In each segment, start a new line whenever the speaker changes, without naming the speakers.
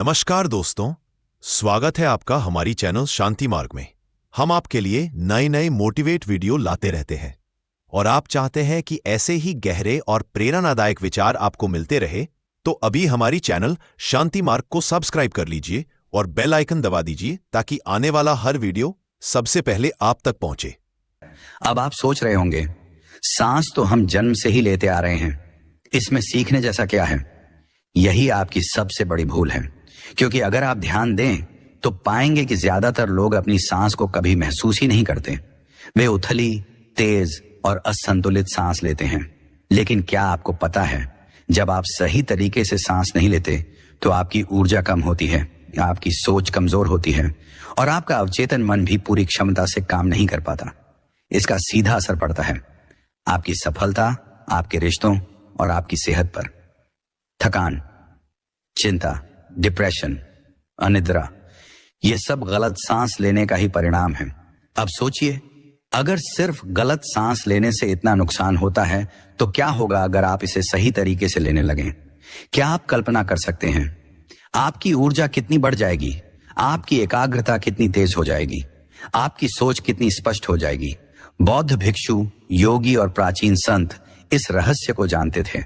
नमस्कार दोस्तों, स्वागत है आपका हमारी चैनल शांति मार्ग में। हम आपके लिए नए नए मोटिवेट वीडियो लाते रहते हैं और आप चाहते हैं कि ऐसे ही गहरे और प्रेरणादायक विचार आपको मिलते रहे, तो अभी हमारी चैनल शांति मार्ग को सब्सक्राइब कर लीजिए और बेल आइकन दबा दीजिए ताकि आने वाला हर वीडियो सबसे पहले आप तक पहुंचे।
अब आप सोच रहे होंगे, सांस तो हम जन्म से ही लेते आ रहे हैं, इसमें सीखने जैसा क्या है? यही आपकी सबसे बड़ी भूल है, क्योंकि अगर आप ध्यान दें तो पाएंगे कि ज्यादातर लोग अपनी सांस को कभी महसूस ही नहीं करते। वे उथली, तेज और असंतुलित सांस लेते हैं। लेकिन क्या आपको पता है, जब आप सही तरीके से सांस नहीं लेते तो आपकी ऊर्जा कम होती है, आपकी सोच कमजोर होती है और आपका अवचेतन मन भी पूरी क्षमता से काम नहीं कर पाता। इसका सीधा असर पड़ता है आपकी सफलता, आपके रिश्तों और आपकी सेहत पर। थकान, चिंता, डिप्रेशन, अनिद्रा, ये सब गलत सांस लेने का ही परिणाम है। अब सोचिए, अगर सिर्फ गलत सांस लेने से इतना नुकसान होता है तो क्या होगा अगर आप इसे सही तरीके से लेने लगें? क्या आप कल्पना कर सकते हैं आपकी ऊर्जा कितनी बढ़ जाएगी, आपकी एकाग्रता कितनी तेज हो जाएगी, आपकी सोच कितनी स्पष्ट हो जाएगी? बौद्ध भिक्षु, योगी और प्राचीन संत इस रहस्य को जानते थे।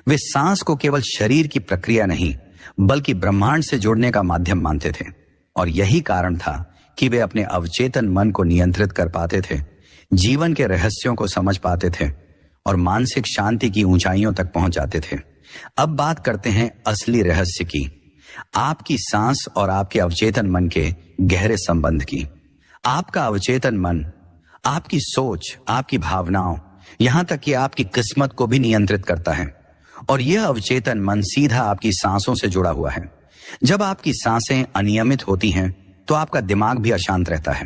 वे सांस को केवल शरीर की प्रक्रिया नहीं बल्कि ब्रह्मांड से जुड़ने का माध्यम मानते थे और यही कारण था कि वे अपने अवचेतन मन को नियंत्रित कर पाते थे, जीवन के रहस्यों को समझ पाते थे और मानसिक शांति की ऊंचाइयों तक पहुंच जाते थे। अब बात करते हैं असली रहस्य की, आपकी सांस और आपके अवचेतन मन के गहरे संबंध की। आपका अवचेतन मन आपकी सोच, आपकी भावनाओं, यहां तक कि आपकी किस्मत को भी नियंत्रित करता है और यह अवचेतन मन सीधा आपकी सांसों से जुड़ा हुआ है। जब आपकी सांसें अनियमित होती हैं तो आपका दिमाग भी अशांत रहता है,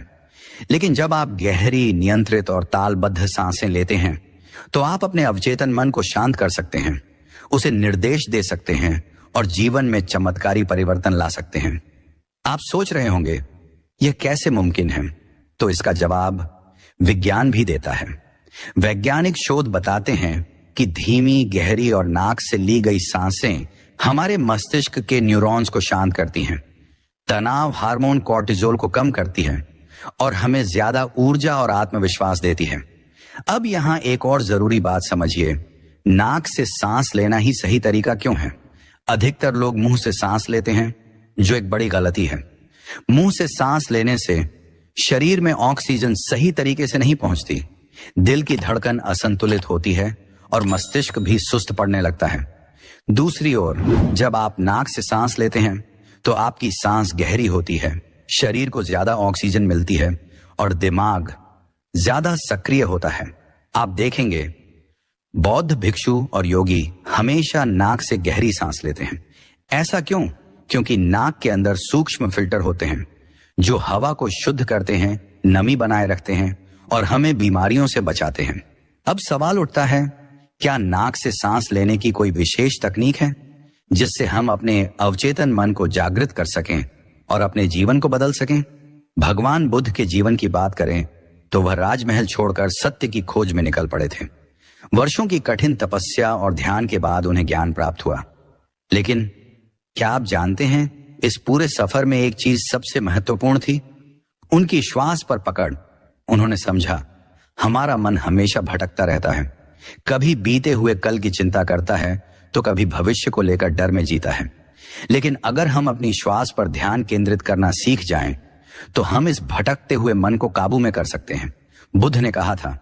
लेकिन जब आप गहरी, नियंत्रित और तालबद्ध सांसें लेते हैं तो आप अपने अवचेतन मन को शांत कर सकते हैं, उसे निर्देश दे सकते हैं और जीवन में चमत्कारी परिवर्तन ला सकते हैं। आप सोच रहे होंगे, यह कैसे मुमकिन है? तो इसका जवाब विज्ञान भी देता है। वैज्ञानिक शोध बताते हैं कि धीमी, गहरी और नाक से ली गई सांसें हमारे मस्तिष्क के न्यूरॉन्स को शांत करती हैं, तनाव हार्मोन कॉर्टिजोल को कम करती हैं और हमें ज्यादा ऊर्जा और आत्मविश्वास देती है। अब यहां एक और जरूरी बात समझिए, नाक से सांस लेना ही सही तरीका क्यों है? अधिकतर लोग मुंह से सांस लेते हैं, जो एक बड़ी गलती है। मुंह से सांस लेने से शरीर में ऑक्सीजन सही तरीके से नहीं पहुंचती, दिल की धड़कन असंतुलित होती है और मस्तिष्क भी सुस्त पड़ने लगता है। दूसरी ओर, जब आप नाक से सांस लेते हैं तो आपकी सांस गहरी होती है, शरीर को ज्यादा ऑक्सीजन मिलती है और दिमाग ज्यादा सक्रिय होता है। आप देखेंगे, बौद्ध भिक्षु और योगी हमेशा नाक से गहरी सांस लेते हैं। ऐसा क्यों? क्योंकि नाक के अंदर सूक्ष्म फिल्टर होते हैं जो हवा को शुद्ध करते हैं, नमी बनाए रखते हैं और हमें बीमारियों से बचाते हैं। अब सवाल उठता है, क्या नाक से सांस लेने की कोई विशेष तकनीक है जिससे हम अपने अवचेतन मन को जागृत कर सकें और अपने जीवन को बदल सकें? भगवान बुद्ध के जीवन की बात करें तो वह राजमहल छोड़कर सत्य की खोज में निकल पड़े थे। वर्षों की कठिन तपस्या और ध्यान के बाद उन्हें ज्ञान प्राप्त हुआ। लेकिन क्या आप जानते हैं, इस पूरे सफर में एक चीज सबसे महत्वपूर्ण थी, उनकी श्वास पर पकड़। उन्होंने समझा, हमारा मन हमेशा भटकता रहता है, कभी बीते हुए कल की चिंता करता है तो कभी भविष्य को लेकर डर में जीता है। लेकिन अगर हम अपनी श्वास पर ध्यान केंद्रित करना सीख जाएं, तो हम इस भटकते हुए मन को काबू में कर सकते हैं। बुद्ध ने कहा था,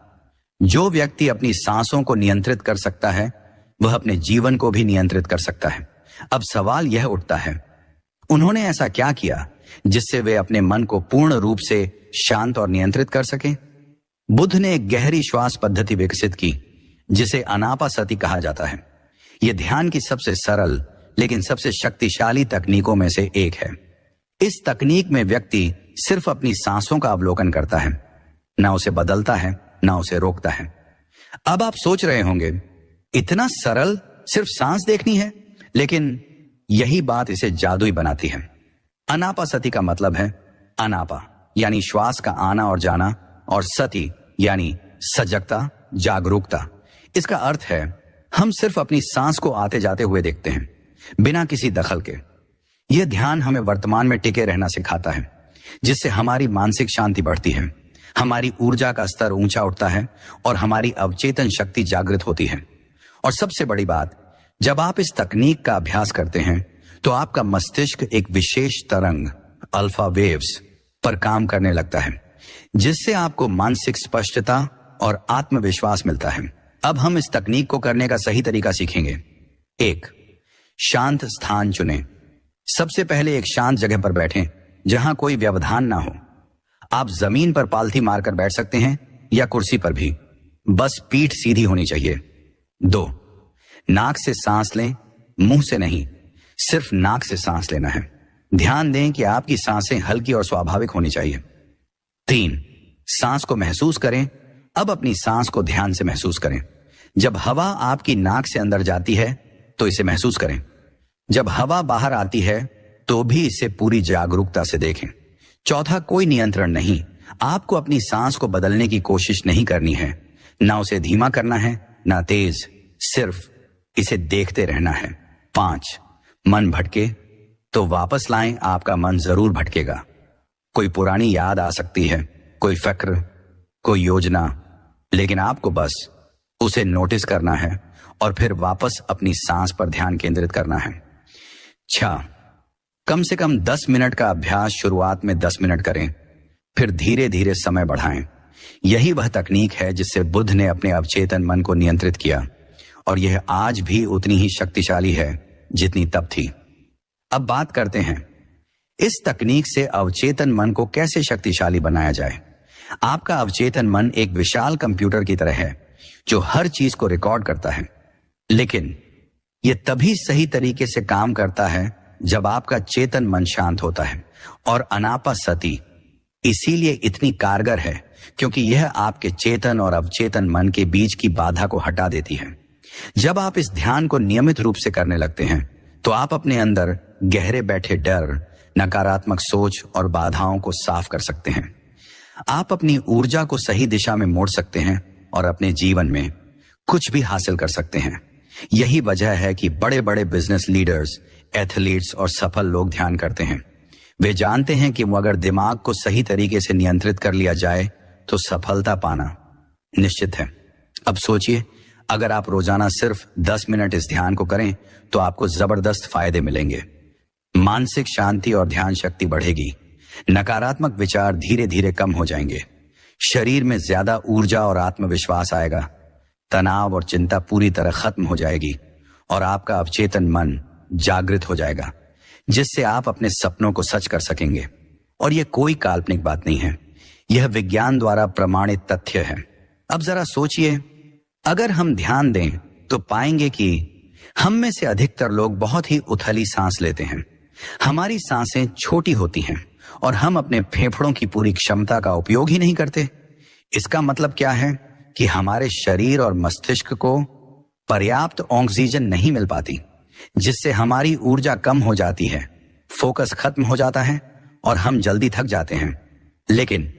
जो व्यक्ति अपनी सांसों को नियंत्रित कर सकता है वह अपने जीवन को भी नियंत्रित कर सकता है। अब सवाल यह उठता है, उन्होंने ऐसा क्या किया जिससे वे अपने मन को पूर्ण रूप से शांत और नियंत्रित कर सकें? बुद्ध ने एक गहरी श्वास पद्धति विकसित की जिसे अनापासति कहा जाता है। यह ध्यान की सबसे सरल लेकिन सबसे शक्तिशाली तकनीकों में से एक है। इस तकनीक में व्यक्ति सिर्फ अपनी सांसों का अवलोकन करता है, ना उसे बदलता है, ना उसे रोकता है। अब आप सोच रहे होंगे, इतना सरल, सिर्फ सांस देखनी है? लेकिन यही बात इसे जादुई बनाती है। अनापासति का मतलब है अनापा यानी श्वास का आना और जाना, और सति यानी सजगता, जागरूकता। इसका अर्थ है हम सिर्फ अपनी सांस को आते जाते हुए देखते हैं, बिना किसी दखल के। यह ध्यान हमें वर्तमान में टिके रहना सिखाता है, जिससे हमारी मानसिक शांति बढ़ती है, हमारी ऊर्जा का स्तर ऊंचा उठता है और हमारी अवचेतन शक्ति जागृत होती है। और सबसे बड़ी बात, जब आप इस तकनीक का अभ्यास करते हैं तो आपका मस्तिष्क एक विशेष तरंग अल्फा वेव्स पर काम करने लगता है, जिससे आपको मानसिक स्पष्टता और आत्मविश्वास मिलता है। अब हम इस तकनीक को करने का सही तरीका सीखेंगे। 1. शांत स्थान चुनें। सबसे पहले एक शांत जगह पर बैठें जहां कोई व्यवधान ना हो। आप जमीन पर पालथी मारकर बैठ सकते हैं या कुर्सी पर भी, बस पीठ सीधी होनी चाहिए। 2. नाक से सांस लें, मुंह से नहीं, सिर्फ नाक से सांस लेना है। ध्यान दें कि आपकी सांसें हल्की और स्वाभाविक होनी चाहिए। 3. सांस को महसूस करें। अब अपनी सांस को ध्यान से महसूस करें। जब हवा आपकी नाक से अंदर जाती है तो इसे महसूस करें। जब हवा बाहर आती है तो भी इसे पूरी जागरूकता से देखें। 4. कोई नियंत्रण नहीं। आपको अपनी सांस को बदलने की कोशिश नहीं करनी है, ना उसे धीमा करना है ना तेज, सिर्फ इसे देखते रहना है। 5. मन भटके तो वापस लाएं। आपका मन जरूर भटकेगा। कोई पुरानी याद आ सकती है, कोई फिक्र, कोई योजना, लेकिन आपको बस उसे नोटिस करना है और फिर वापस अपनी सांस पर ध्यान केंद्रित करना है। 6. कम से कम 10 मिनट का अभ्यास शुरुआत में 10 मिनट करें, फिर धीरे धीरे समय बढ़ाएं। यही वह तकनीक है जिससे बुद्ध ने अपने अवचेतन मन को नियंत्रित किया, और यह आज भी उतनी ही शक्तिशाली है जितनी तब थी। अब बात करते हैं इस तकनीक से अवचेतन मन को कैसे शक्तिशाली बनाया जाए। आपका अवचेतन मन एक विशाल कंप्यूटर की तरह है जो हर चीज को रिकॉर्ड करता है, लेकिन यह तभी सही तरीके से काम करता है जब आपका चेतन मन शांत होता है। और अनापासती इसीलिए इतनी कारगर है क्योंकि यह आपके चेतन और अवचेतन मन के बीच की बाधा को हटा देती है। जब आप इस ध्यान को नियमित रूप से करने लगते हैं तो आप अपने अंदर गहरे बैठे डर, नकारात्मक सोच और बाधाओं को साफ कर सकते हैं। आप अपनी ऊर्जा को सही दिशा में मोड़ सकते हैं और अपने जीवन में कुछ भी हासिल कर सकते हैं। यही वजह है कि बड़े बड़े बिजनेस लीडर्स, एथलीट्स और सफल लोग ध्यान करते हैं। वे जानते हैं कि अगर दिमाग को सही तरीके से नियंत्रित कर लिया जाए तो सफलता पाना निश्चित है। अब सोचिए, अगर आप रोजाना सिर्फ 10 मिनट इस ध्यान को करें तो आपको जबरदस्त फायदे मिलेंगे। मानसिक शांति और ध्यान शक्ति बढ़ेगी, नकारात्मक विचार धीरे धीरे कम हो जाएंगे, शरीर में ज्यादा ऊर्जा और आत्मविश्वास आएगा, तनाव और चिंता पूरी तरह खत्म हो जाएगी और आपका अवचेतन मन जागृत हो जाएगा, जिससे आप अपने सपनों को सच कर सकेंगे। और यह कोई काल्पनिक बात नहीं है, यह विज्ञान द्वारा प्रमाणित तथ्य है। अब जरा सोचिए, अगर हम ध्यान दें तो पाएंगे कि हम में से अधिकतर लोग बहुत ही उथली सांस लेते हैं। हमारी सांसें छोटी होती हैं और हम अपने फेफड़ों की पूरी क्षमता का उपयोग ही नहीं करते। इसका मतलब क्या है कि हमारे शरीर और मस्तिष्क को पर्याप्त ऑक्सीजन नहीं मिल पाती, जिससे हमारी ऊर्जा कम हो जाती है, फोकस खत्म हो जाता है और हम जल्दी थक जाते हैं। लेकिन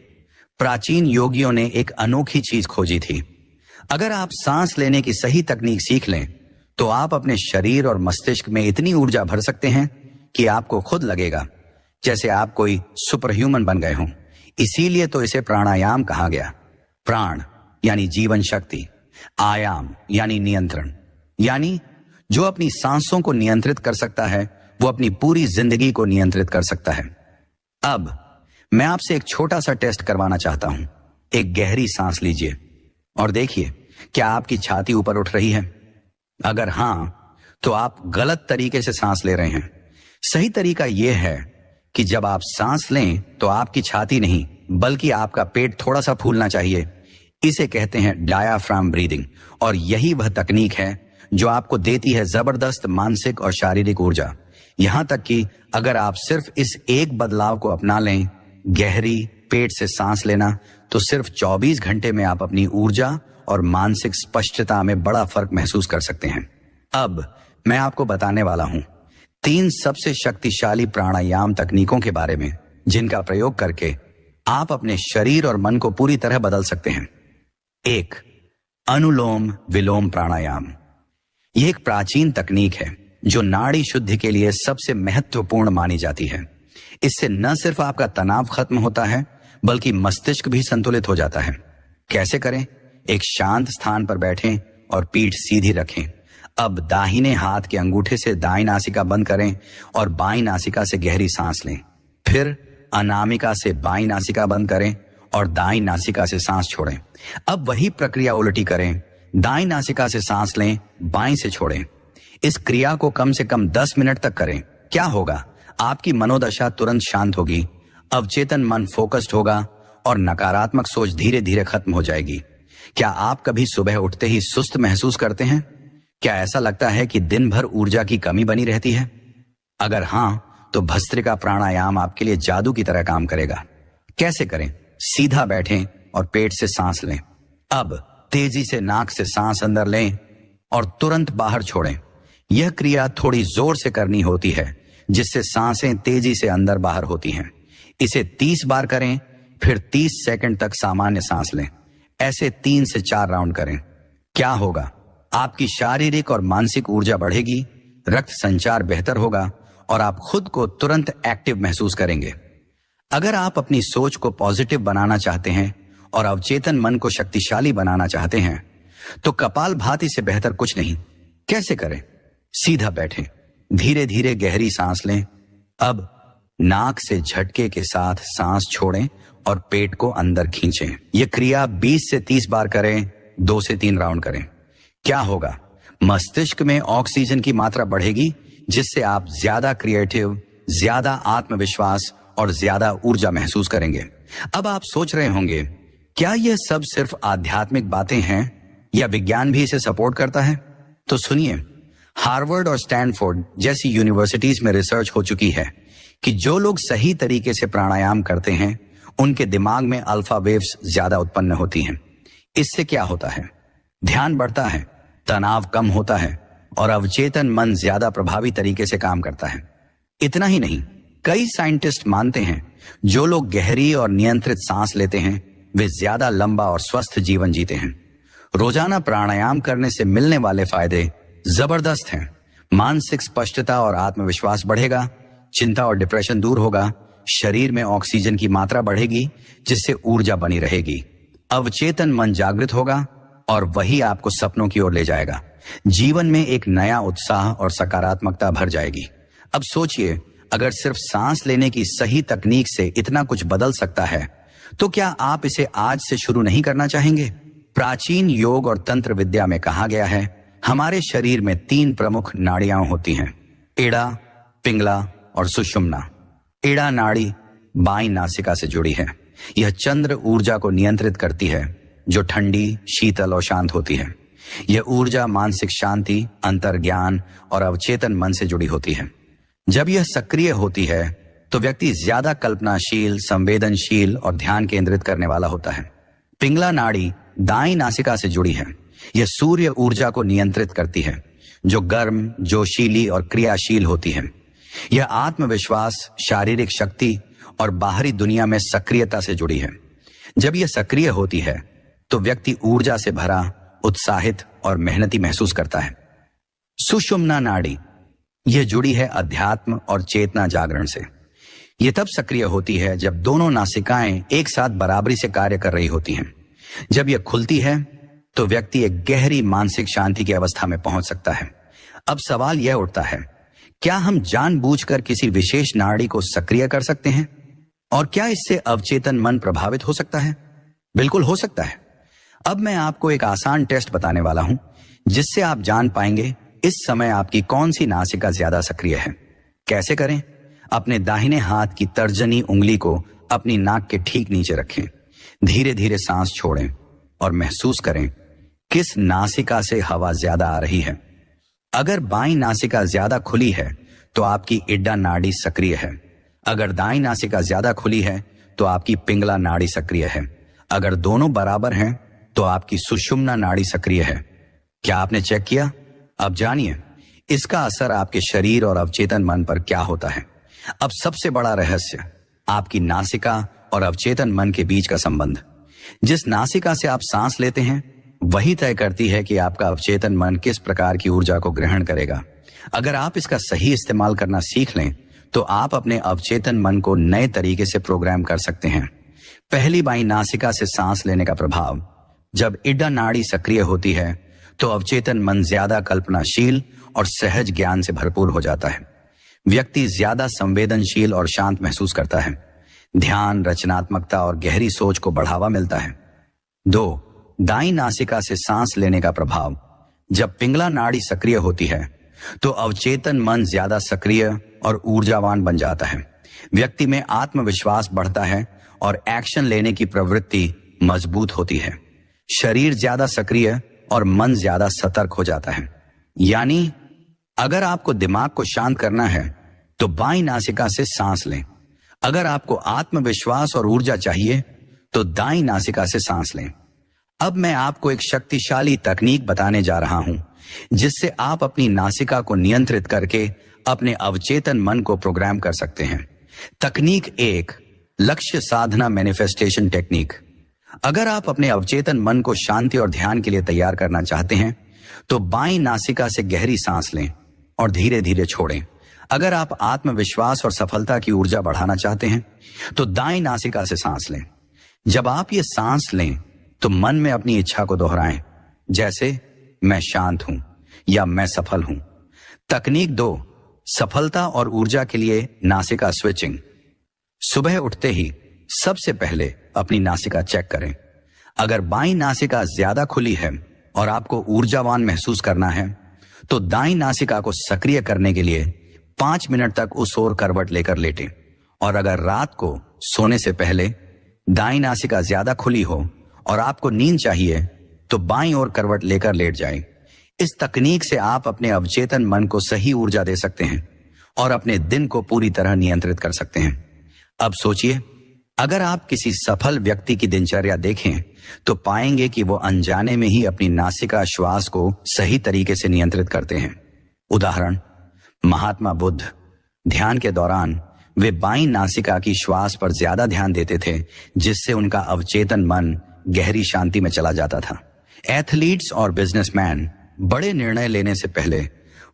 प्राचीन योगियों ने एक अनोखी चीज खोजी थी। अगर आप सांस लेने की सही तकनीक सीख लें तो आप अपने शरीर और मस्तिष्क में इतनी ऊर्जा भर सकते हैं कि आपको खुद लगेगा जैसे आप कोई सुपर ह्यूमन बन गए हों। इसीलिए तो इसे प्राणायाम कहा गया। प्राण यानी जीवन शक्ति, आयाम यानी नियंत्रण, यानी जो अपनी सांसों को नियंत्रित कर सकता है वो अपनी पूरी जिंदगी को नियंत्रित कर सकता है। अब मैं आपसे एक छोटा सा टेस्ट करवाना चाहता हूं। एक गहरी सांस लीजिए और देखिए क्या आपकी छाती ऊपर उठ रही है। अगर हां, तो आप गलत तरीके से सांस ले रहे हैं। सही तरीका यह है कि जब आप सांस लें तो आपकी छाती नहीं बल्कि आपका पेट थोड़ा सा फूलना चाहिए। इसे कहते हैं डायाफ्राम ब्रीदिंग, और यही वह तकनीक है जो आपको देती है जबरदस्त मानसिक और शारीरिक ऊर्जा। यहां तक कि अगर आप सिर्फ इस एक बदलाव को अपना लें, गहरी पेट से सांस लेना, तो सिर्फ 24 घंटे में आप अपनी ऊर्जा और मानसिक स्पष्टता में बड़ा फर्क महसूस कर सकते हैं। अब मैं आपको बताने वाला हूं 3 सबसे शक्तिशाली प्राणायाम तकनीकों के बारे में, जिनका प्रयोग करके आप अपने शरीर और मन को पूरी तरह बदल सकते हैं। 1. अनुलोम विलोम प्राणायाम। यह एक प्राचीन तकनीक है जो नाड़ी शुद्धि के लिए सबसे महत्वपूर्ण मानी जाती है। इससे न सिर्फ आपका तनाव खत्म होता है बल्कि मस्तिष्क भी संतुलित हो जाता है। कैसे करें? एक शांत स्थान पर बैठें और पीठ सीधी रखें। अब दाहिने हाथ के अंगूठे से दाईं नासिका बंद करें और बाईं नासिका से गहरी सांस लें। फिर अनामिका से बाईं नासिका बंद करें और दाईं नासिका से सांस छोड़ें। अब वही प्रक्रिया उल्टी करें। दाईं नासिका से सांस लें, बाईं से छोड़ें। इस क्रिया को कम से कम 10 मिनट तक करें। क्या होगा? आपकी मनोदशा तुरंत शांत होगी, अवचेतन मन फोकस्ड होगा और नकारात्मक सोच धीरे धीरे खत्म हो जाएगी। क्या आप कभी सुबह उठते ही सुस्त महसूस करते हैं? क्या ऐसा लगता है कि दिन भर ऊर्जा की कमी बनी रहती है? अगर हां, तो भस्त्रिका प्राणायाम आपके लिए जादू की तरह काम करेगा। कैसे करें? सीधा बैठें और पेट से सांस लें। अब तेजी से नाक से सांस अंदर लें और तुरंत बाहर छोड़ें। यह क्रिया थोड़ी जोर से करनी होती है जिससे सांसें तेजी से अंदर बाहर होती हैं। इसे 30 बार करें, फिर 30 सेकंड तक सामान्य सांस लें। ऐसे 3 से 4 राउंड करें। क्या होगा? आपकी शारीरिक और मानसिक ऊर्जा बढ़ेगी, रक्त संचार बेहतर होगा और आप खुद को तुरंत एक्टिव महसूस करेंगे। अगर आप अपनी सोच को पॉजिटिव बनाना चाहते हैं और अवचेतन मन को शक्तिशाली बनाना चाहते हैं तो कपालभाति से बेहतर कुछ नहीं। कैसे करें? सीधा बैठें, धीरे धीरे गहरी सांस लें। अब नाक से झटके के साथ सांस छोड़ें और पेट को अंदर खींचें। यह क्रिया 20 से 30 बार करें, 2 से 3 राउंड करें। क्या होगा? मस्तिष्क में ऑक्सीजन की मात्रा बढ़ेगी जिससे आप ज्यादा क्रिएटिव, ज्यादा आत्मविश्वास और ज्यादा ऊर्जा महसूस करेंगे। अब आप सोच रहे होंगे, क्या यह सब सिर्फ आध्यात्मिक बातें हैं या विज्ञान भी इसे सपोर्ट करता है? तो सुनिए, हार्वर्ड और स्टैनफोर्ड जैसी यूनिवर्सिटीज में रिसर्च हो चुकी है कि जो लोग सही तरीके से प्राणायाम करते हैं उनके दिमाग में अल्फा वेव्स ज्यादा उत्पन्न होती हैं। इससे क्या होता है? ध्यान बढ़ता है, तनाव कम होता है और अवचेतन मन ज्यादा प्रभावी तरीके से काम करता है। इतना ही नहीं, कई साइंटिस्ट मानते हैं जो लोग गहरी और नियंत्रित सांस लेते हैं वे ज्यादा लंबा और स्वस्थ जीवन जीते हैं। रोजाना प्राणायाम करने से मिलने वाले फायदे जबरदस्त हैं। मानसिक स्पष्टता और आत्मविश्वास बढ़ेगा, चिंता और डिप्रेशन दूर होगा, शरीर में ऑक्सीजन की मात्रा बढ़ेगी जिससे ऊर्जा बनी रहेगी, अवचेतन मन जागृत होगा और वही आपको सपनों की ओर ले जाएगा। जीवन में एक नया उत्साह और सकारात्मकता भर जाएगी। अब सोचिए, अगर सिर्फ सांस लेने की सही तकनीक से इतना कुछ बदल सकता है तो क्या आप इसे आज से शुरू नहीं करना चाहेंगे? प्राचीन योग और तंत्र विद्या में कहा गया है, हमारे शरीर में 3 प्रमुख नाड़ियां होती हैं, एड़ा, पिंगला और सुषुम्ना। एड़ा नाड़ी बाईं नासिका से जुड़ी है। यह चंद्र ऊर्जा को नियंत्रित करती है जो ठंडी, शीतल और शांत होती है। यह ऊर्जा मानसिक शांति, अंतर्ज्ञान और अवचेतन मन से जुड़ी होती है। जब यह सक्रिय होती है तो व्यक्ति ज्यादा कल्पनाशील, संवेदनशील और ध्यान केंद्रित करने वाला होता है। पिंगला नाड़ी दाईं नासिका से जुड़ी है। यह सूर्य ऊर्जा को नियंत्रित करती है जो गर्म, जोशीली और क्रियाशील होती है। यह आत्मविश्वास, शारीरिक शक्ति और बाहरी दुनिया में सक्रियता से जुड़ी है। जब यह सक्रिय होती है तो व्यक्ति ऊर्जा से भरा, उत्साहित और मेहनती महसूस करता है। सुषुम्ना नाड़ी यह जुड़ी है अध्यात्म और चेतना जागरण से। यह तब सक्रिय होती है जब दोनों नासिकाएं एक साथ बराबरी से कार्य कर रही होती हैं। जब यह खुलती है तो व्यक्ति एक गहरी मानसिक शांति की अवस्था में पहुंच सकता है। अब सवाल यह उठता है, क्या हम जानबूझकर किसी विशेष नाड़ी को सक्रिय कर सकते हैं? और क्या इससे अवचेतन मन प्रभावित हो सकता है? बिल्कुल हो सकता है। अब मैं आपको एक आसान टेस्ट बताने वाला हूं जिससे आप जान पाएंगे इस समय आपकी कौन सी नासिका ज्यादा सक्रिय है। कैसे करें? अपने दाहिने हाथ की तर्जनी उंगली को अपनी नाक के ठीक नीचे रखें। धीरे धीरे सांस छोड़ें और महसूस करें किस नासिका से हवा ज्यादा आ रही है। अगर बाईं नासिका ज्यादा खुली है तो आपकी इड्डा नाड़ी सक्रिय है। अगर दाईं नासिका ज्यादा खुली है तो आपकी पिंगला नाड़ी सक्रिय है। अगर दोनों बराबर हैं तो आपकी सुषुम्ना नाड़ी सक्रिय है। क्या आपने चेक किया? अब जानिए इसका असर आपके शरीर और अवचेतन मन पर क्या होता है। अब सबसे बड़ा रहस्य, आपकी नासिका और अवचेतन मन के बीच का संबंध। जिस नासिका से आप सांस लेते हैं वही तय करती है कि आपका अवचेतन मन किस प्रकार की ऊर्जा को ग्रहण करेगा। अगर आप इसका सही इस्तेमाल करना सीख लें तो आप अपने अवचेतन मन को नए तरीके से प्रोग्राम कर सकते हैं। पहली बाईं नासिका से सांस लेने का प्रभाव। जब इड्डा नाड़ी सक्रिय होती है तो अवचेतन मन ज्यादा कल्पनाशील और सहज ज्ञान से भरपूर हो जाता है। व्यक्ति ज्यादा संवेदनशील और शांत महसूस करता है। ध्यान, रचनात्मकता और गहरी सोच को बढ़ावा मिलता है। 2. दाईं नासिका से सांस लेने का प्रभाव। जब पिंगला नाड़ी सक्रिय होती है तो अवचेतन मन ज्यादा सक्रिय और ऊर्जावान बन जाता है। व्यक्ति में आत्मविश्वास बढ़ता है और एक्शन लेने की प्रवृत्ति मजबूत होती है। शरीर ज्यादा सक्रिय और मन ज्यादा सतर्क हो जाता है। यानी अगर आपको दिमाग को शांत करना है तो बाईं नासिका से सांस लें। अगर आपको आत्मविश्वास और ऊर्जा चाहिए तो दाईं नासिका से सांस लें। अब मैं आपको एक शक्तिशाली तकनीक बताने जा रहा हूं जिससे आप अपनी नासिका को नियंत्रित करके अपने अवचेतन मन को प्रोग्राम कर सकते हैं। तकनीक 1, लक्ष्य साधना मैनिफेस्टेशन टेक्निक। अगर आप अपने अवचेतन मन को शांति और ध्यान के लिए तैयार करना चाहते हैं तो बाईं नासिका से गहरी सांस लें और धीरे धीरे छोड़ें। अगर आप आत्मविश्वास और सफलता की ऊर्जा बढ़ाना चाहते हैं तो दाईं नासिका से सांस लें। जब आप ये सांस लें तो मन में अपनी इच्छा को दोहराएं, जैसे मैं शांत हूं या मैं सफल हूं। तकनीक 2, सफलता और ऊर्जा के लिए नासिका स्विचिंग। सुबह उठते ही सबसे पहले अपनी नासिका चेक करें। अगर बाईं नासिका ज्यादा खुली है और आपको ऊर्जावान महसूस करना है तो दाईं नासिका को सक्रिय करने के लिए 5 मिनट तक उस ओर करवट लेकर लेटें। और अगर रात को सोने से पहले दाईं नासिका ज्यादा खुली हो और आपको नींद चाहिए तो बाईं ओर करवट लेकर लेट जाएं। इस तकनीक से आप अपने अवचेतन मन को सही ऊर्जा दे सकते हैं और अपने दिन को पूरी तरह नियंत्रित कर सकते हैं। अब सोचिए, अगर आप किसी सफल व्यक्ति की दिनचर्या देखें तो पाएंगे कि वो अनजाने में ही अपनी नासिका श्वास को सही तरीके से नियंत्रित करते हैं। उदाहरण, महात्मा बुद्ध। ध्यान के दौरान वे बाईं नासिका की श्वास पर ज्यादा ध्यान देते थे जिससे उनका अवचेतन मन गहरी शांति में चला जाता था। एथलीट्स और बिजनेसमैन बड़े निर्णय लेने से पहले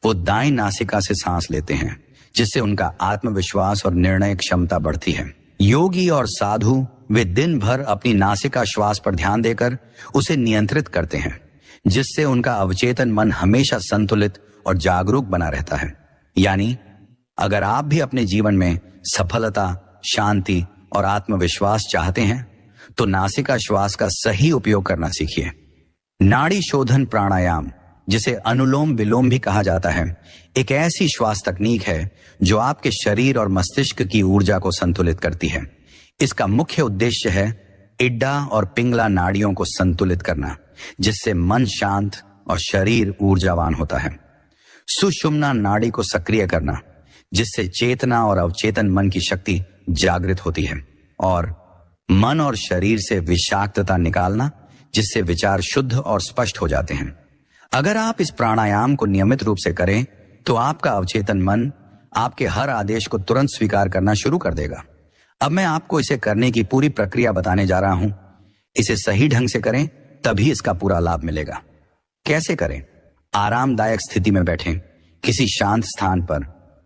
वो दाईं नासिका से सांस लेते हैं जिससे उनका आत्मविश्वास और निर्णय क्षमता बढ़ती है। योगी और साधु वे दिन भर अपनी नासिका श्वास पर ध्यान देकर उसे नियंत्रित करते हैं जिससे उनका अवचेतन मन हमेशा संतुलित और जागरूक बना रहता है। यानी अगर आप भी अपने जीवन में सफलता, शांति और आत्मविश्वास चाहते हैं तो नासिका श्वास का सही उपयोग करना सीखिए। नाड़ी शोधन प्राणायाम, जिसे अनुलोम विलोम भी कहा जाता है, एक ऐसी श्वास तकनीक है जो आपके शरीर और मस्तिष्क की ऊर्जा को संतुलित करती है। इसका मुख्य उद्देश्य है इड्डा और पिंगला नाड़ियों को संतुलित करना जिससे मन शांत और शरीर ऊर्जावान होता है। सुषुम्ना नाड़ी को सक्रिय करना जिससे चेतना और अवचेतन मन की शक्ति जागृत होती है। और मन और शरीर से विषाक्तता निकालना जिससे विचार शुद्ध और स्पष्ट हो जाते हैं। अगर आप इस प्राणायाम को नियमित रूप से करें तो आपका अवचेतन मन आपके हर आदेश को तुरंत स्वीकार करना शुरू कर देगा। अब मैं आपको इसे करने की पूरी प्रक्रिया बताने जा रहा हूं। इसे सही ढंग से करें तभी इसका पूरा लाभ मिलेगा। कैसे करें? आरामदायक स्थिति में बैठें, किसी शांत स्थान पर,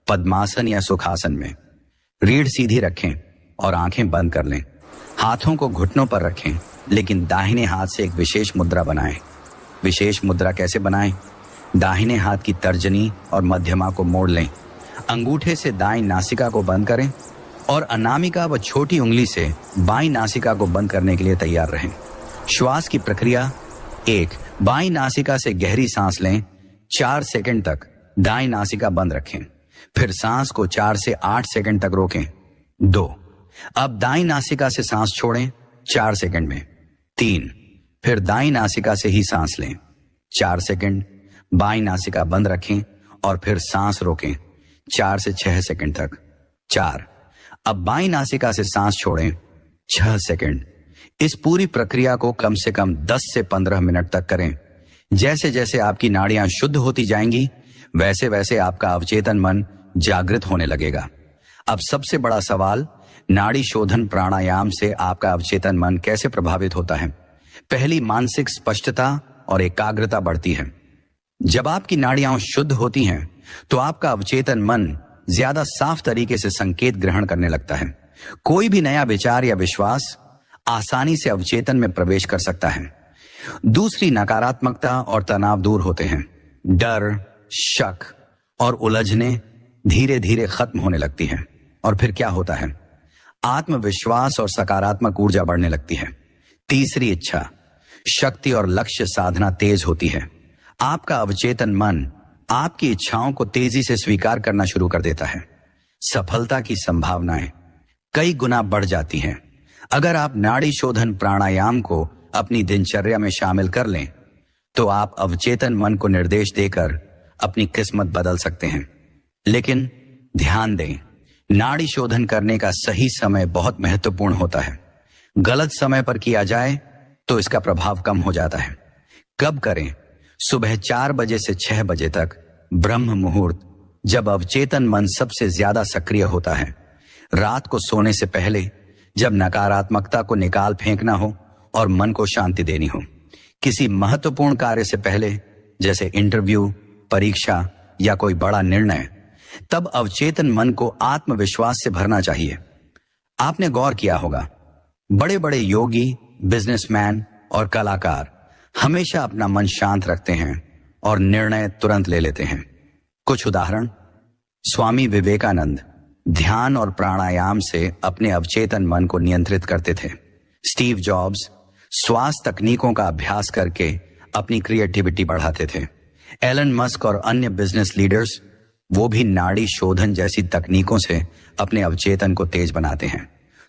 पद्मासन या सुखासन में। रीढ़ सीधी रखें और आंखें बंद कर लें। हाथों को घुटनों पर रखें लेकिन दाहिने हाथ से एक विशेष मुद्रा बनाएं। विशेष मुद्रा कैसे बनाएं? दाहिने हाथ की तर्जनी और मध्यमा को मोड़ लें। अंगूठे से दाईं नासिका को बंद करें और अनामिका व छोटी उंगली से बाईं नासिका को बंद करने के लिए तैयार रहें। श्वास की प्रक्रिया 1, बाईं नासिका से गहरी सांस लें। 4 सेकंड तक दाईं नासिका बंद रखें। फिर सांस को 4 से 8 सेकंड तक रोकें। 2, अब दाईं नासिका से सांस छोड़ें 4 सेकंड में। 3, फिर दाईं नासिका से ही सांस लें 4 सेकंड, बाईं नासिका बंद रखें और फिर सांस रोकें 4 से 6 सेकंड तक। 4, अब बाईं नासिका से सांस छोड़ें 6 सेकंड। इस पूरी प्रक्रिया को कम से कम 10 से 15 मिनट तक करें। जैसे जैसे आपकी नाड़ियां शुद्ध होती जाएंगी वैसे वैसे आपका अवचेतन मन जागृत होने लगेगा। अब सबसे बड़ा सवाल, नाड़ी शोधन प्राणायाम से आपका अवचेतन मन कैसे प्रभावित होता है? पहली, मानसिक स्पष्टता और एकाग्रता बढ़ती है। जब आपकी नाड़ियां शुद्ध होती हैं तो आपका अवचेतन मन ज्यादा साफ तरीके से संकेत ग्रहण करने लगता है। कोई भी नया विचार या विश्वास आसानी से अवचेतन में प्रवेश कर सकता है। दूसरी, नकारात्मकता और तनाव दूर होते हैं। डर, शक और उलझने धीरे धीरे खत्म होने लगती हैं। और फिर क्या होता है? आत्मविश्वास और सकारात्मक ऊर्जा बढ़ने लगती है। तीसरी, इच्छा शक्ति और लक्ष्य साधना तेज होती है। आपका अवचेतन मन आपकी इच्छाओं को तेजी से स्वीकार करना शुरू कर देता है। सफलता की संभावनाएं कई गुना बढ़ जाती हैं। अगर आप नाड़ी शोधन प्राणायाम को अपनी दिनचर्या में शामिल कर लें तो आप अवचेतन मन को निर्देश देकर अपनी किस्मत बदल सकते हैं। लेकिन ध्यान दें, नाड़ी शोधन करने का सही समय बहुत महत्वपूर्ण होता है। गलत समय पर किया जाए तो इसका प्रभाव कम हो जाता है। कब करें? सुबह 4 बजे से 6 बजे तक, ब्रह्म मुहूर्त, जब अवचेतन मन सबसे ज्यादा सक्रिय होता है। रात को सोने से पहले, जब नकारात्मकता को निकाल फेंकना हो और मन को शांति देनी हो। किसी महत्वपूर्ण कार्य से पहले, जैसे इंटरव्यू, परीक्षा या कोई बड़ा निर्णय, तब अवचेतन मन को आत्मविश्वास से भरना चाहिए। आपने गौर किया होगा, बड़े बड़े योगी, बिजनेसमैन और कलाकार हमेशा अपना मन शांत रखते हैं और निर्णय तुरंत ले लेते हैं। कुछ उदाहरण: स्वामी विवेकानंद ध्यान और प्राणायाम से अपने अवचेतन मन को नियंत्रित करते थे। स्टीव जॉब्स श्वास तकनीकों का अभ्यास करके अपनी क्रिएटिविटी बढ़ाते थे। एलन मस्क और अन्य बिजनेस लीडर्स, वो भी नाड़ी शोधन जैसी तकनीकों से अपने अवचेतन को तेज बनाते हैं।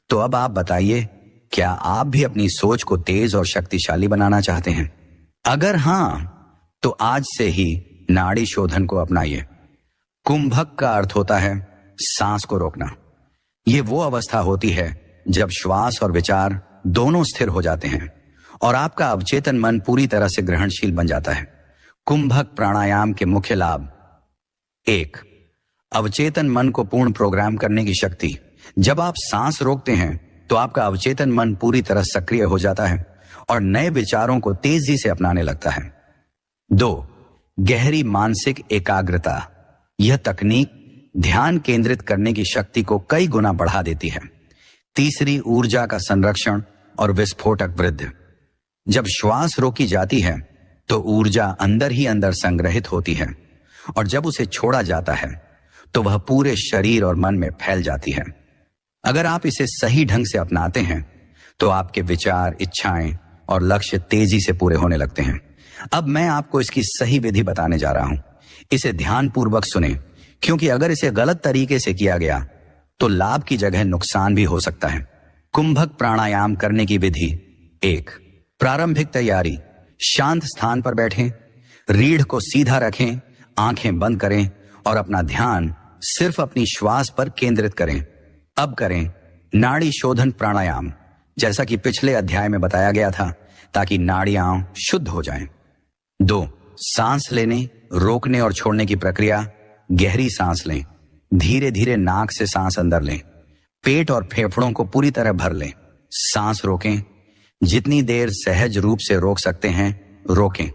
तो अब आप बताइए, क्या आप भी अपनी सोच को तेज और शक्तिशाली बनाना चाहते हैं? अगर हां, तो आज से ही नाड़ी शोधन को अपनाइए। कुंभक का अर्थ होता है सांस को रोकना। यह वो अवस्था होती है जब श्वास और विचार दोनों स्थिर हो जाते हैं और आपका अवचेतन मन पूरी तरह से ग्रहणशील बन जाता है। कुंभक प्राणायाम के मुख्य लाभ: 1. अवचेतन मन को पूर्ण प्रोग्राम करने की शक्ति। जब आप सांस रोकते हैं तो आपका अवचेतन मन पूरी तरह सक्रिय हो जाता है और नए विचारों को तेजी से अपनाने लगता है। 2. गहरी मानसिक एकाग्रता। यह तकनीक ध्यान केंद्रित करने की शक्ति को कई गुना बढ़ा देती है। तीसरी, ऊर्जा का संरक्षण और विस्फोटक वृद्धि। जब श्वास रोकी जाती है तो ऊर्जा अंदर ही अंदर संग्रहित होती है और जब उसे छोड़ा जाता है तो वह पूरे शरीर और मन में फैल जाती है। अगर आप इसे सही ढंग से अपनाते हैं तो आपके विचार, इच्छाएं और लक्ष्य तेजी से पूरे होने लगते हैं। अब मैं आपको इसकी सही विधि बताने जा रहा हूं। इसे ध्यानपूर्वक सुनें, क्योंकि अगर इसे गलत तरीके से किया गया तो लाभ की जगह नुकसान भी हो सकता है। कुंभक प्राणायाम करने की विधि: 1. प्रारंभिक तैयारी। शांत स्थान पर बैठें, रीढ़ को सीधा रखें, आंखें बंद करें और अपना ध्यान सिर्फ अपनी श्वास पर केंद्रित करें। अब करें नाड़ी शोधन प्राणायाम, जैसा कि पिछले अध्याय में बताया गया था, ताकि नाड़ियां शुद्ध हो जाएं। 2. सांस लेने, रोकने और छोड़ने की प्रक्रिया। गहरी सांस लें, धीरे धीरे नाक से सांस अंदर लें, पेट और फेफड़ों को पूरी तरह भर लें। सांस रोकें, जितनी देर सहज रूप से रोक सकते हैं रोकें।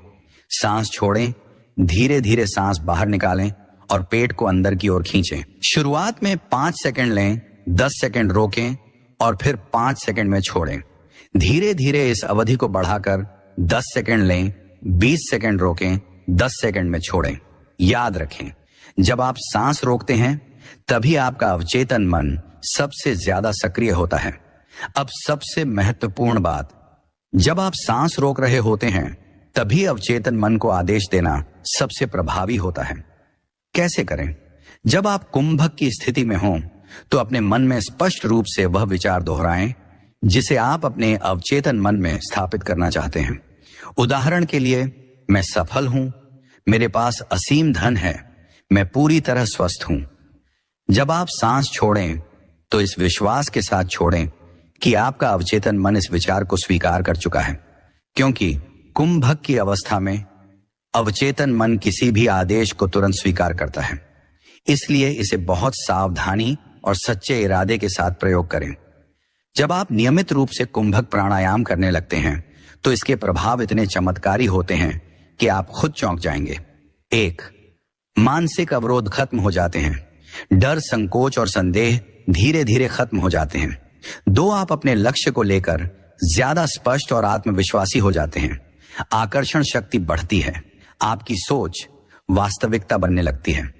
सांस छोड़ें, धीरे धीरे सांस बाहर निकालें और पेट को अंदर की ओर खींचें। शुरुआत में 5 सेकंड लें, 10 सेकंड रोकें और फिर 5 सेकंड में छोड़ें। धीरे धीरे इस अवधि को बढ़ाकर 10 सेकंड लें, 20 सेकंड रोकें, 10 सेकंड में छोड़ें। याद रखें, जब आप सांस रोकते हैं तभी आपका अवचेतन मन सबसे ज्यादा सक्रिय होता है। अब सबसे महत्वपूर्ण बात, जब आप सांस रोक रहे होते हैं तभी अवचेतन मन को आदेश देना सबसे प्रभावी होता है। कैसे करें? जब आप कुंभक की स्थिति में हों तो अपने मन में स्पष्ट रूप से वह विचार दोहराएं जिसे आप अपने अवचेतन मन में स्थापित करना चाहते हैं। उदाहरण के लिए, मैं सफल हूं, मेरे पास असीम धन है, मैं पूरी तरह स्वस्थ हूं। जब आप सांस छोड़ें तो इस विश्वास के साथ छोड़ें कि आपका अवचेतन मन इस विचार को स्वीकार कर चुका है, क्योंकि कुंभक की अवस्था में अवचेतन मन किसी भी आदेश को तुरंत स्वीकार करता है। इसलिए इसे बहुत सावधानी और सच्चे इरादे के साथ प्रयोग करें। जब आप नियमित रूप से कुंभक प्राणायाम करने लगते हैं तो इसके प्रभाव इतने चमत्कारी होते हैं कि आप खुद चौंक जाएंगे। 1. मानसिक अवरोध खत्म हो जाते हैं। डर, संकोच और संदेह धीरे धीरे खत्म हो जाते हैं। 2, आप अपने लक्ष्य को लेकर ज्यादा स्पष्ट और आत्मविश्वासी हो जाते हैं। आकर्षण शक्ति बढ़ती है। आपकी सोच वास्तविकता बनने लगती है।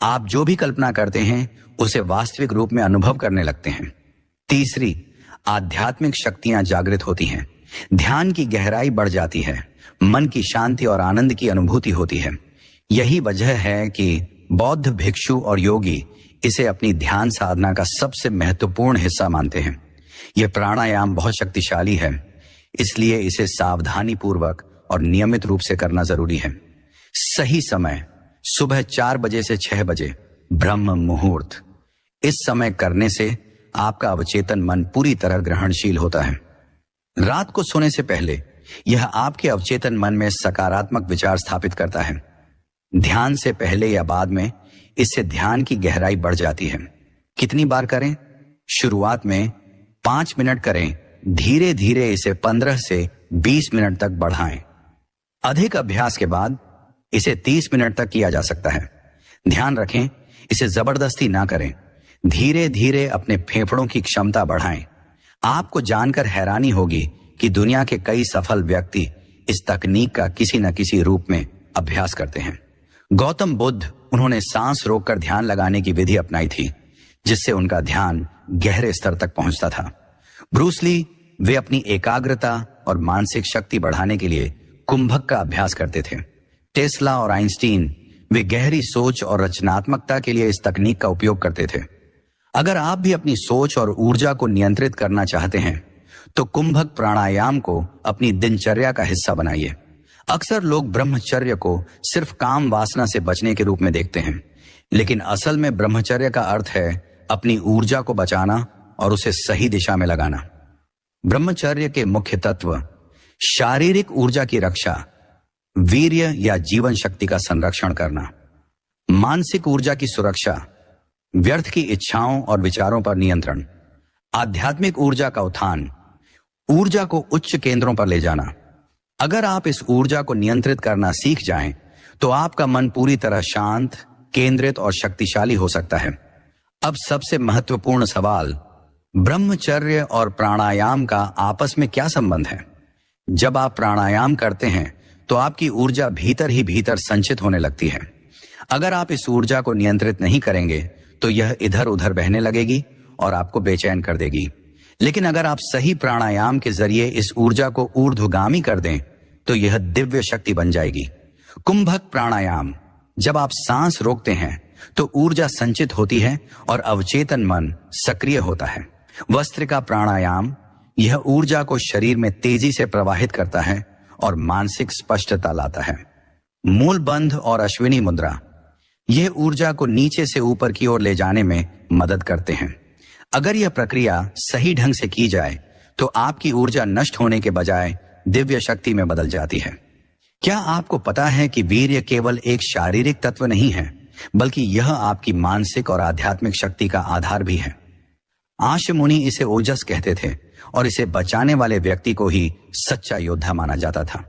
आप जो भी कल्पना करते हैं उसे वास्तविक रूप में अनुभव करने लगते हैं। 3, आध्यात्मिक शक्तियां जागृत होती हैं। ध्यान की गहराई बढ़ जाती है। मन की शांति और आनंद की अनुभूति होती है। यही वजह है कि बौद्ध भिक्षु और योगी इसे अपनी ध्यान साधना का सबसे महत्वपूर्ण हिस्सा मानते हैं। यह प्राणायाम बहुत शक्तिशाली है, इसलिए इसे सावधानी पूर्वक और नियमित रूप से करना जरूरी है। सही समय सुबह 4 बजे से 6 बजे, ब्रह्म मुहूर्त। इस समय करने से आपका अवचेतन मन पूरी तरह ग्रहणशील होता है। रात को सोने से पहले यह आपके अवचेतन मन में सकारात्मक विचार स्थापित करता है। ध्यान से पहले या बाद में इससे ध्यान की गहराई बढ़ जाती है। कितनी बार करें? शुरुआत में 5 मिनट करें, धीरे धीरे इसे 15 से 20 मिनट तक बढ़ाएं। अधिक अभ्यास के बाद इसे 30 मिनट तक किया जा सकता है। ध्यान रखें, इसे जबरदस्ती ना करें। धीरे धीरे अपने फेफड़ों की क्षमता बढ़ाएं। आपको जानकर हैरानी होगी कि दुनिया के कई सफल व्यक्ति इस तकनीक का किसी न किसी रूप में अभ्यास करते हैं। गौतम बुद्ध, उन्होंने सांस रोककर ध्यान लगाने की विधि अपनाई थी, जिससे उनका ध्यान गहरे स्तर तक पहुंचता था। ब्रूस ली, वे अपनी एकाग्रता और मानसिक शक्ति बढ़ाने के लिए कुंभक का अभ्यास करते थे। टेस्ला और आइंस्टीन, वे गहरी सोच और रचनात्मकता के लिए इस तकनीक का उपयोग करते थे। अगर आप भी अपनी सोच और ऊर्जा को नियंत्रित करना चाहते हैं तो कुंभक प्राणायाम को अपनी दिनचर्या का हिस्सा बनाइए। अक्सर लोग ब्रह्मचर्य को सिर्फ काम वासना से बचने के रूप में देखते हैं, लेकिन असल में ब्रह्मचर्य का अर्थ है अपनी ऊर्जा को बचाना और उसे सही दिशा में लगाना। ब्रह्मचर्य के मुख्य तत्व शारीरिक ऊर्जा की रक्षा, वीर्य या जीवन शक्ति का संरक्षण करना, मानसिक ऊर्जा की सुरक्षा, व्यर्थ की इच्छाओं और विचारों पर नियंत्रण, आध्यात्मिक ऊर्जा का उत्थान, ऊर्जा को उच्च केंद्रों पर ले जाना। अगर आप इस ऊर्जा को नियंत्रित करना सीख जाएं, तो आपका मन पूरी तरह शांत, केंद्रित और शक्तिशाली हो सकता है। अब सबसे महत्वपूर्ण सवाल, ब्रह्मचर्य और प्राणायाम का आपस में क्या संबंध है? जब आप प्राणायाम करते हैं तो आपकी ऊर्जा भीतर ही भीतर संचित होने लगती है। अगर आप इस ऊर्जा को नियंत्रित नहीं करेंगे तो यह इधर उधर बहने लगेगी और आपको बेचैन कर देगी। लेकिन अगर आप सही प्राणायाम के जरिए इस ऊर्जा को ऊर्ध्वगामी कर दें तो यह दिव्य शक्ति बन जाएगी। कुंभक प्राणायाम, जब आप सांस रोकते हैं तो ऊर्जा संचित होती है और अवचेतन मन सक्रिय होता है। वस्त्रिका प्राणायाम, यह ऊर्जा को शरीर में तेजी से प्रवाहित करता है और मानसिक स्पष्टता लाता है। मूल बंध और अश्विनी मुद्रा, यह ऊर्जा को नीचे से ऊपर की ओर ले जाने में मदद करते हैं। अगर यह प्रक्रिया सही ढंग से की जाए तो आपकी ऊर्जा नष्ट होने के बजाय दिव्य शक्ति में बदल जाती है। क्या आपको पता है कि वीर्य केवल एक शारीरिक तत्व नहीं है, बल्कि यह आपकी मानसिक और आध्यात्मिक शक्ति का आधार भी है। आश मुनि इसे ओजस कहते थे और इसे बचाने वाले व्यक्ति को ही सच्चा योद्धा माना जाता था।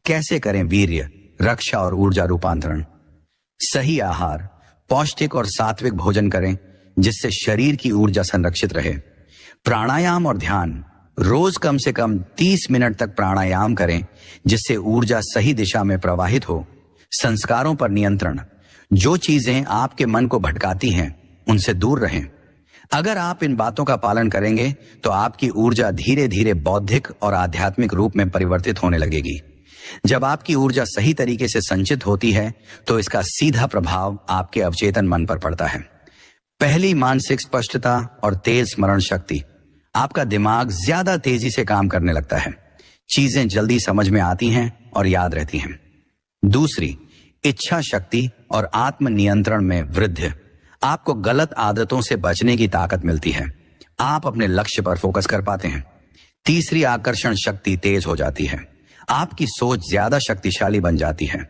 कैसे करें वीर्य, रक्षा और ऊर्जा रूपांतरण? सही आहार, पौष्टिक और सात्विक भोजन करें जिससे शरीर की ऊर्जा संरक्षित रहे। प्राणायाम और ध्यान, रोज कम से कम 30 मिनट तक प्राणायाम करें जिससे ऊर्जा सही दिशा में प्रवाहित हो। संस्कारों पर नियंत्रण, जो चीजें आपके मन को भटकाती हैं उनसे दूर रहें। अगर आप इन बातों का पालन करेंगे तो आपकी ऊर्जा धीरे धीरे बौद्धिक और आध्यात्मिक रूप में परिवर्तित होने लगेगी। जब आपकी ऊर्जा सही तरीके से संचित होती है तो इसका सीधा प्रभाव आपके अवचेतन मन पर पड़ता है। पहली, मानसिक स्पष्टता और तेज स्मरण शक्ति। आपका दिमाग ज्यादा तेजी से काम करने लगता है, चीजें जल्दी समझ में आती हैं और याद रहती हैं। दूसरी, इच्छा शक्ति और आत्म नियंत्रण में वृद्धि। आपको गलत आदतों से बचने की ताकत मिलती है, आप अपने लक्ष्य पर फोकस कर पाते हैं। तीसरी, आकर्षण शक्ति तेज हो जाती है, आपकी सोच ज्यादा शक्तिशाली बन जाती है।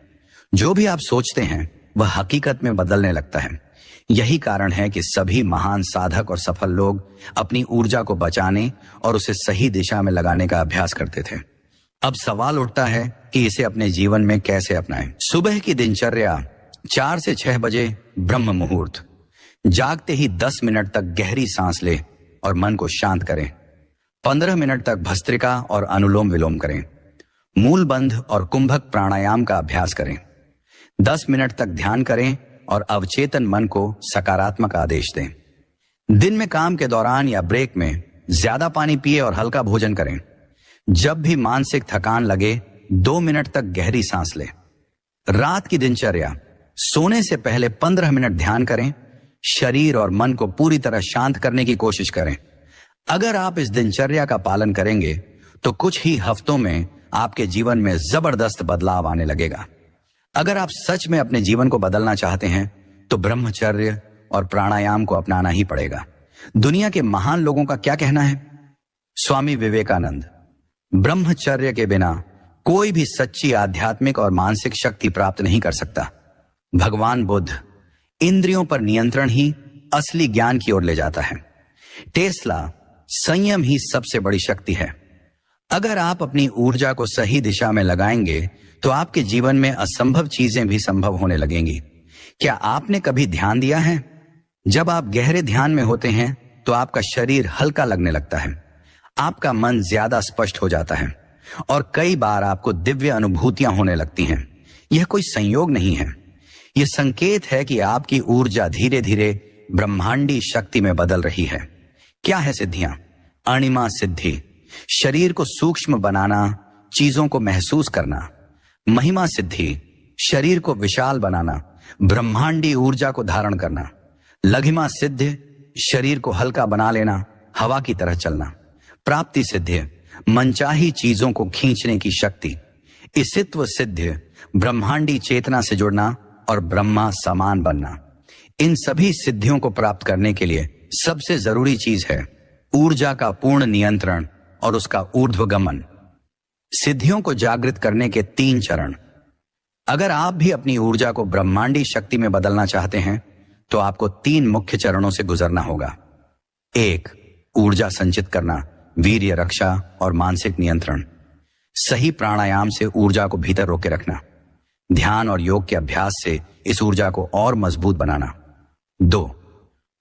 जो भी आप सोचते हैं वह हकीकत में बदलने लगता है। यही कारण है कि सभी महान साधक और सफल लोग अपनी ऊर्जा को बचाने और उसे सही दिशा में लगाने का अभ्यास करते थे। अब सवाल उठता है कि इसे अपने जीवन में कैसे अपनाएं। सुबह की दिनचर्या 4 से 6 बजे ब्रह्म मुहूर्त। जागते ही 10 मिनट तक गहरी सांस ले और मन को शांत करें। 15 मिनट तक भस्त्रिका और अनुलोम विलोम करें। मूल बंध और कुंभक प्राणायाम का अभ्यास करें। 10 मिनट तक ध्यान करें और अवचेतन मन को सकारात्मक आदेश दें। दिन में काम के दौरान या ब्रेक में ज्यादा पानी पिए और हल्का भोजन करें। जब भी मानसिक थकान लगे 2 मिनट तक गहरी सांस लें। रात की दिनचर्या, सोने से पहले 15 मिनट ध्यान करें। शरीर और मन को पूरी तरह शांत करने की कोशिश करें। अगर आप इस दिनचर्या का पालन करेंगे तो कुछ ही हफ्तों में आपके जीवन में जबरदस्त बदलाव आने लगेगा। अगर आप सच में अपने जीवन को बदलना चाहते हैं तो ब्रह्मचर्य और प्राणायाम को अपनाना ही पड़ेगा। दुनिया के महान लोगों का क्या कहना है? स्वामी विवेकानंद, ब्रह्मचर्य के बिना कोई भी सच्ची आध्यात्मिक और मानसिक शक्ति प्राप्त नहीं कर सकता। भगवान बुद्ध, इंद्रियों पर नियंत्रण ही असली ज्ञान की ओर ले जाता है। टेस्ला, संयम ही सबसे बड़ी शक्ति है। अगर आप अपनी ऊर्जा को सही दिशा में लगाएंगे तो आपके जीवन में असंभव चीजें भी संभव होने लगेंगी। क्या आपने कभी ध्यान दिया है? जब आप गहरे ध्यान में होते हैं तो आपका शरीर हल्का लगने लगता है, आपका मन ज्यादा स्पष्ट हो जाता है और कई बार आपको दिव्य अनुभूतियां होने लगती हैं। यह कोई संयोग नहीं है, यह संकेत है कि आपकी ऊर्जा धीरे धीरे ब्रह्मांडी शक्ति में बदल रही है। क्या है सिद्धियां? अणिमा सिद्धि, शरीर को सूक्ष्म बनाना, चीजों को महसूस करना। महिमा सिद्धि, शरीर को विशाल बनाना, ब्रह्मांडी ऊर्जा को धारण करना। लघिमा सिद्धि, शरीर को हल्का बना लेना, हवा की तरह चलना। प्राप्ति सिद्धि, मनचाही चीजों को खींचने की शक्ति। इसित्व सिद्धि, ब्रह्मांडी चेतना से जुड़ना और ब्रह्मा समान बनना। इन सभी सिद्धियों को प्राप्त करने के लिए सबसे जरूरी चीज है ऊर्जा का पूर्ण नियंत्रण और उसका ऊर्ध्वगमन। सिद्धियों को जागृत करने के 3 चरण। अगर आप भी अपनी ऊर्जा को ब्रह्मांडी शक्ति में बदलना चाहते हैं तो आपको 3 मुख्य चरणों से गुजरना होगा। 1, ऊर्जा संचित करना, वीर्य रक्षा और मानसिक नियंत्रण। सही प्राणायाम से ऊर्जा को भीतर रोके रखना। ध्यान और योग के अभ्यास से इस ऊर्जा को और मजबूत बनाना। 2,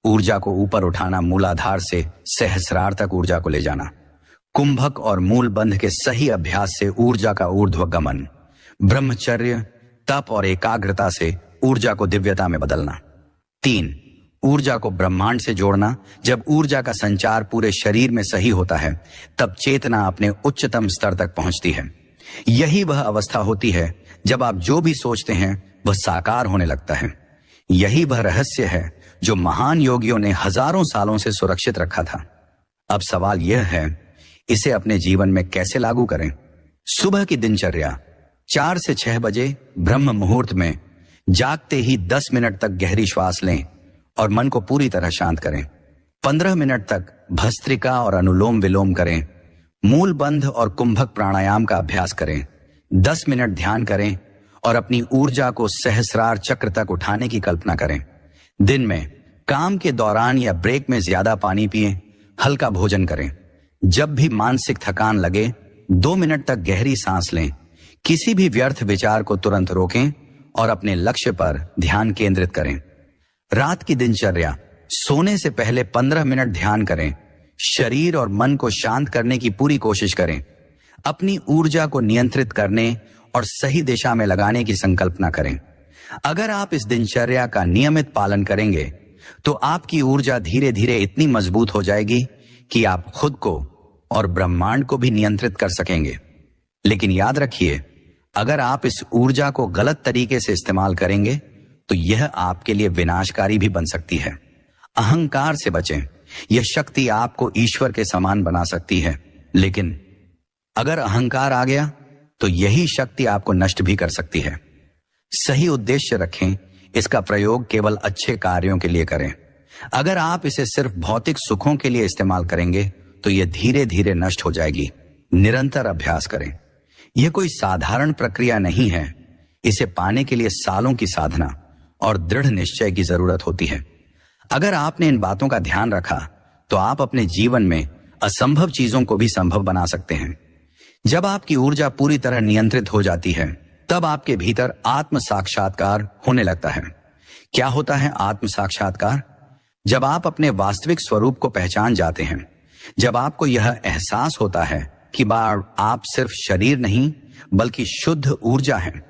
ऊर्जा को ऊपर उठाना, मूलाधार से सहस्रार तक ऊर्जा को ले जाना। कुंभक और मूल बंध के सही अभ्यास से ऊर्जा का ऊर्ध्वगमन। ब्रह्मचर्य, तप और एकाग्रता से ऊर्जा को दिव्यता में बदलना। 3, ऊर्जा को ब्रह्मांड से जोड़ना। जब ऊर्जा का संचार पूरे शरीर में सही होता है तब चेतना अपने उच्चतम स्तर तक पहुंचती है। यही वह अवस्था होती है जब आप जो भी सोचते हैं वह साकार होने लगता है। यही वह रहस्य है जो महान योगियों ने हजारों सालों से सुरक्षित रखा था। अब सवाल यह है, इसे अपने जीवन में कैसे लागू करें? सुबह की दिनचर्या, 4 से 6 बजे ब्रह्म मुहूर्त में जागते ही 10 मिनट तक गहरी श्वास लें और मन को पूरी तरह शांत करें। 15 मिनट तक भस्त्रिका और अनुलोम विलोम करें। मूल बंध और कुंभक प्राणायाम का अभ्यास करें। 10 मिनट ध्यान करें और अपनी ऊर्जा को सहस्रार चक्र तक उठाने की कल्पना करें। दिन में काम के दौरान या ब्रेक में ज्यादा पानी पिएं, हल्का भोजन करें। जब भी मानसिक थकान लगे 2 मिनट तक गहरी सांस लें। किसी भी व्यर्थ विचार को तुरंत रोकें और अपने लक्ष्य पर ध्यान केंद्रित करें। रात की दिनचर्या, सोने से पहले 15 मिनट ध्यान करें। शरीर और मन को शांत करने की पूरी कोशिश करें। अपनी ऊर्जा को नियंत्रित करने और सही दिशा में लगाने की संकल्पना करें। अगर आप इस दिनचर्या का नियमित पालन करेंगे तो आपकी ऊर्जा धीरे धीरे इतनी मजबूत हो जाएगी कि आप खुद को और ब्रह्मांड को भी नियंत्रित कर सकेंगे। लेकिन याद रखिए, अगर आप इस ऊर्जा को गलत तरीके से इस्तेमाल करेंगे तो यह आपके लिए विनाशकारी भी बन सकती है। अहंकार से बचें। यह शक्ति आपको ईश्वर के समान बना सकती है, लेकिन अगर अहंकार आ गया तो यही शक्ति आपको नष्ट भी कर सकती है। सही उद्देश्य रखें। इसका प्रयोग केवल अच्छे कार्यों के लिए करें। अगर आप इसे सिर्फ भौतिक सुखों के लिए इस्तेमाल करेंगे तो यह धीरे धीरे नष्ट हो जाएगी। निरंतर अभ्यास करें। यह कोई साधारण प्रक्रिया नहीं है। इसे पाने के लिए सालों की साधना और दृढ़ निश्चय की जरूरत होती है। अगर आपने इन बातों का ध्यान रखा तो आप अपने जीवन में असंभव चीजों को भी संभव बना सकते हैं। जब आपकी ऊर्जा पूरी तरह नियंत्रित हो जाती है तब आपके भीतर आत्म साक्षात्कार होने लगता है। क्या होता है आत्म साक्षात्कार? जब आप अपने वास्तविक स्वरूप को पहचान जाते हैं, जब आपको यह एहसास होता है कि आप सिर्फ शरीर नहीं बल्कि शुद्ध ऊर्जा हैं,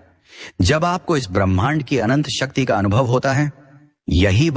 जब आपको इस ब्रह्मांड की अनंत शक्ति का अनुभव होता है, यही